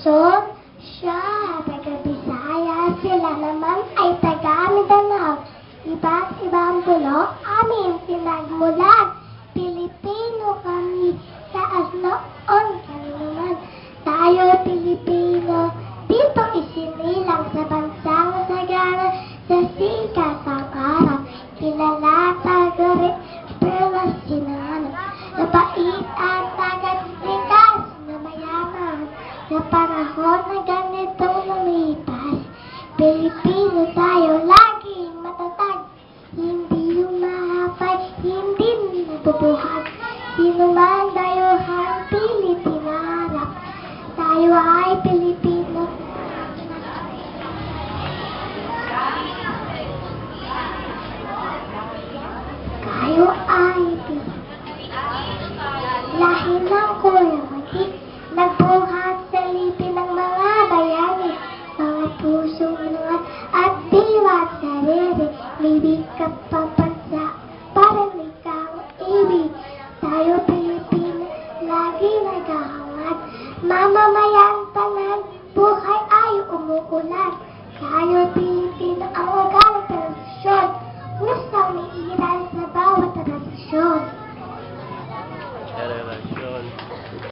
Luzon, siya taga-Bisaya, sila naman ay taga-Mindanao. Iba't ibang bulok, amin pinagmulan. Pilipino kami, taas noon kami naman. Tayo Pilipino, dito isinilang sa bansang sagana, sa sikat ng araw. Kilala taga-rin, pero sinanap. Napait at taga-likas na mayaman. Sa panahon na ganitong lumipas, Pilipino tayo laging matatag. Hindi humahapay, hindi nabubuhat. Sino man dayuhan, Pilipinarap. Tayo ay Pilipino. Tayo ay Pilipino. Lahi ng Kuya Magi, nagbuhat sa lipin ng mga bayani. Mga pusong lungat at diwa't sarili. Libig ka pa bansa, parang ikaw ibig. Tayo Pilipino, lagi naghahangat. Mamamayan tanan, buhay ay umuulan. Tayo Pilipino.